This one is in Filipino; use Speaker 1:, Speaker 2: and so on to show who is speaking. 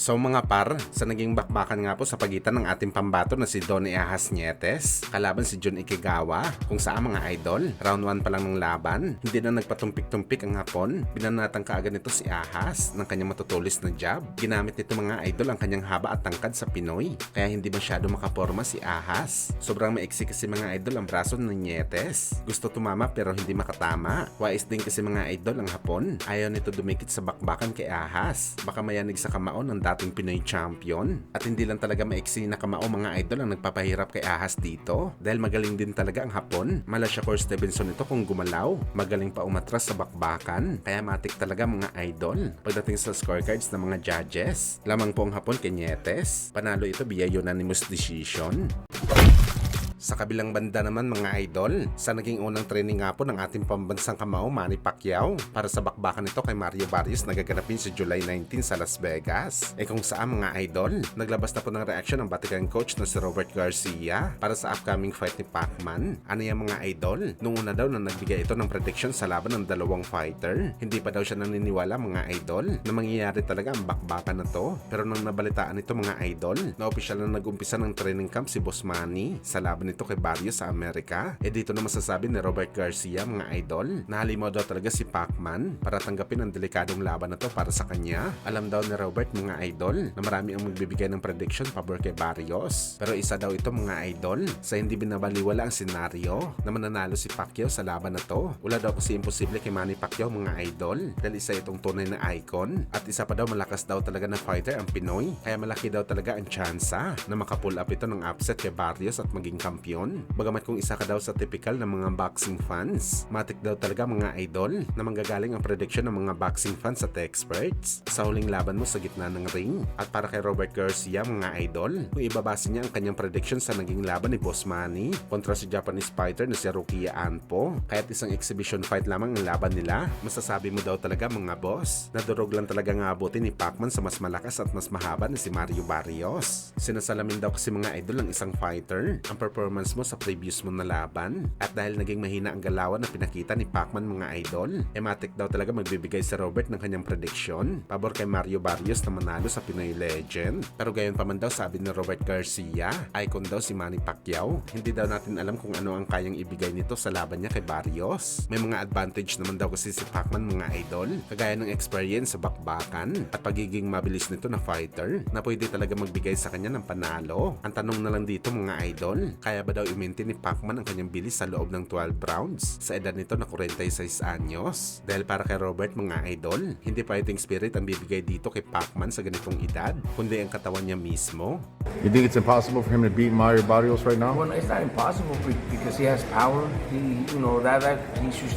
Speaker 1: So mga par, sa naging bakbakan nga po sa pagitan ng ating pambato na si Donnie Ahas Nietes, kalaban si Jun Ikigawa, kung saan mga idol, round 1 pa lang ng laban, hindi na nagpatumpik-tumpik ang Hapon, binanatang kaagad nito si Ahas ng kanyang matutulis na jab. Ginamit nito mga idol ang kanyang haba at tangkad sa Pinoy, kaya hindi masyado makaporma si Ahas. Sobrang maiksi kasi mga idol ang braso ng Nietes. Gusto tumama pero hindi makatama. Wais din kasi mga idol ang Hapon. Ayaw nito dumikit sa bakbakan kay Ahas. Baka mayanig sa kamao ng dating Pinoy champion. At hindi lang talaga maiksi na kamao mga idol ang nagpapahirap kay Ahas dito. Dahil magaling din talaga ang Hapon. Mala Shakur Stevenson ito kung gumalaw. Magaling pa umatras sa bakbakan. Kaya matik talaga mga idol. Pagdating sa scorecards ng mga judges, lamang po ang Hapon kay Nietes. Panalo ito via unanimous decision. Sa kabilang banda naman mga idol, sa naging unang training nga po ng ating pambansang kamao Manny Pacquiao para sa bakbakan nito kay Mario Barrios na gaganapin sa July 19 sa Las Vegas. Kung saan mga idol, naglabas na po ng reaction ng Vatican coach na si Robert Garcia para sa upcoming fight ni Pacman. Ano yung mga idol? Nung una daw na nagbigay ito ng prediction sa laban ng dalawang fighter, hindi pa daw siya naniniwala mga idol na mangyayari talaga ang bakbakan na to. Pero nang nabalitaan ito mga idol, na opisyal na nag-umpisa ng training camp si Boss Manny sa laban ito kay Barrios sa Amerika, dito na masasabi ni Robert Garcia mga idol na halimaw daw talaga si Pacman para tanggapin ang delikadong laban na to para sa kanya. Alam daw ni Robert mga idol na marami ang magbibigay ng prediction pabor kay Barrios, pero isa daw ito mga idol sa hindi binabaliwala ang senaryo na mananalo si Pacquiao sa laban na to. Wala daw kasi imposible kay Manny Pacquiao mga idol dahil isa itong tunay na icon at isa pa daw malakas daw talaga na fighter ang Pinoy, kaya malaki daw talaga ang tsansa na makapull up ito ng upset kay Barrios at maging kampiyon. Bagamat kung isa ka daw sa typical ng mga boxing fans, matik daw talaga mga idol na manggagaling ang prediction ng mga boxing fans at experts sa huling laban mo sa gitna ng ring. At para kay Robert Garcia mga idol, kung ibabase niya ang kanyang prediction sa naging laban ni Boss Manny kontra si Japanese fighter na si Rukiya Anpo, kahit isang exhibition fight lamang ang laban nila, masasabi mo daw talaga mga boss na durog lang talaga nga abutin ni Pacman sa mas malakas at mas mahaba na si Mario Barrios. Sinasalamin daw kasi mga idol ng isang fighter ang performance mo sa previous mo na laban, at dahil naging mahina ang galawan na pinakita ni Pacman mga idol, matik daw talaga magbibigay si Robert ng kanyang prediction pabor kay Mario Barrios na manalo sa Pinoy Legend. Pero gayon pa man daw sabi ni Robert Garcia, icon daw si Manny Pacquiao. Hindi daw natin alam kung ano ang kayang ibigay nito sa laban niya kay Barrios. May mga advantage naman daw kasi si Pacman mga idol, kagaya ng experience sa bakbakan at pagiging mabilis nito na fighter na pwede talaga magbigay sa kanya ng panalo. Ang tanong na lang dito mga idol, kaya ba daw i-maintain ni Pacman ang kanyang bilis sa loob ng 12 rounds sa edad nito na 46 anyos? Dahil para kay Robert mga idol, hindi fighting spirit ang bibigay dito kay Pacman sa ganitong edad, kundi ang katawan niya mismo.
Speaker 2: You think it's impossible for him to beat Mario Barrios right now?
Speaker 3: Well, it's not impossible because he has power. He, you know, that he should